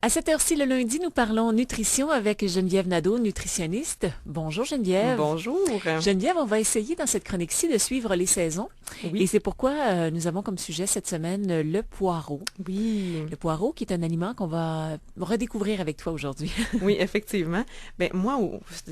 À cette heure-ci, le lundi, nous parlons nutrition avec Geneviève Nadeau, nutritionniste. Bonjour Geneviève. Bonjour. Geneviève, on va essayer dans cette chronique-ci de suivre les saisons. Et Oui, c'est pourquoi nous avons comme sujet cette semaine le poireau. oui, Le poireau qui est un aliment qu'on va redécouvrir avec toi aujourd'hui. oui, effectivement. Ben moi,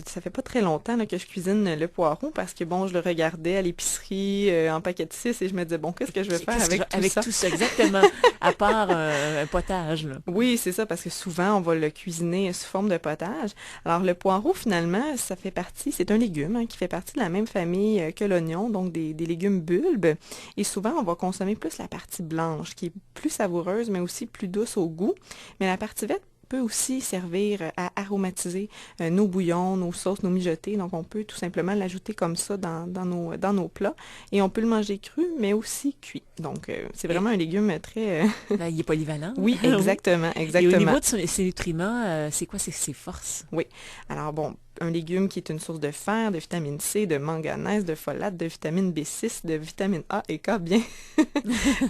ça fait pas très longtemps là, que je cuisine le poireau parce que bon, je le regardais à l'épicerie en paquet de 6 et je me disais bon, qu'est-ce que je vais faire avec tout Avec ça? tout ça, exactement. À part un potage, là. Oui, c'est ça, parce que souvent, on va le cuisiner sous forme de potage. Alors, le poireau, finalement, ça fait partie, c'est un légume qui fait partie de la même famille que l'oignon, donc des légumes bulbes. Et souvent, on va consommer plus la partie blanche, qui est plus savoureuse, mais aussi plus douce au goût. Mais la partie verte peut aussi servir à aromatiser nos bouillons, nos sauces, nos mijotés. Donc, on peut tout simplement l'ajouter comme ça dans nos plats. Et on peut le manger cru, mais aussi cuit. Donc, c'est Et vraiment un légume très... ben, il est polyvalent. Oui, Oui. exactement, Et au exactement. niveau de ses nutriments, c'est quoi ses forces? Oui. Alors bon, un légume qui est une source de fer, de vitamine C, de manganèse, de folate, de vitamine B6, de vitamine A et K, bien.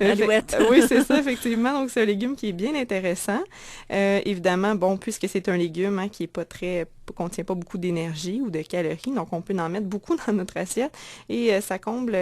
Alouette. Oui, c'est ça, effectivement. Donc, c'est un légume qui est bien intéressant. Évidemment, bon, puisque c'est un légume qui est pas très, contient pas beaucoup d'énergie ou de calories, donc on peut en mettre beaucoup dans notre assiette et ça comble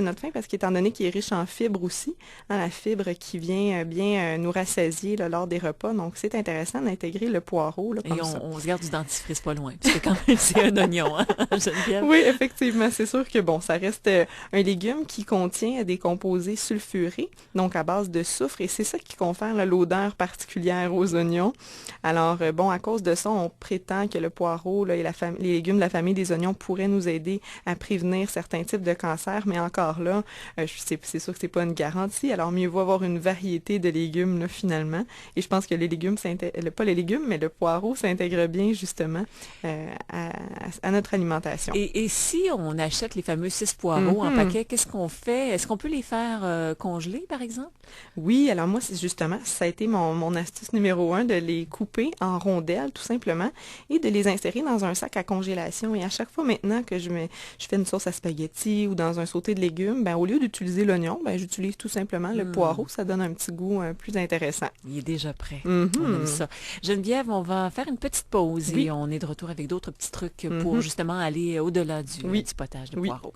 notre faim parce qu'étant donné qu'il est riche en fibres aussi, la fibre qui vient bien nous rassasier là, lors des repas. Donc, c'est intéressant d'intégrer le poireau là, Et comme ça. on se garde du dentifrice pas loin, parce que quand même, c'est un oignon, hein, Geneviève? Oui, effectivement, c'est sûr que bon, ça reste un légume qui contient des composés sulfurés, donc à base de soufre, et c'est ça qui confère là, l'odeur particulière aux oignons. Alors, bon, à cause de ça, on prétend que le poireau là, et les légumes de la famille des oignons pourraient nous aider à prévenir certains types de cancers, mais encore là, c'est sûr que c'est pas une garantie, alors mieux vaut avoir une variété de légumes là, finalement, et je pense que les légumes, pas les légumes, mais le poireau s'intègre bien justement à notre alimentation. Et si on achète les fameux 6 poireaux en Mhm. paquet, qu'est-ce qu'on fait? Est-ce qu'on peut les faire congeler, par exemple? Oui, alors moi, c'est justement, ça a été mon astuce numéro un de les couper en rondelles, tout simplement, et de les insérer dans un sac à congélation. Et à chaque fois maintenant que je fais une sauce à spaghetti ou dans un sauté de légumes, ben, au lieu d'utiliser l'oignon, ben, j'utilise tout simplement le poireau. Hmm, Ça donne un petit goût plus intéressant. il est déjà prêt. On aime Mhm. ça. Geneviève, on va faire une petite pause et Oui. on est de retour avec d'autres petits trucs pour Mhm. justement aller au-delà Oui. du potage de Oui. poireaux.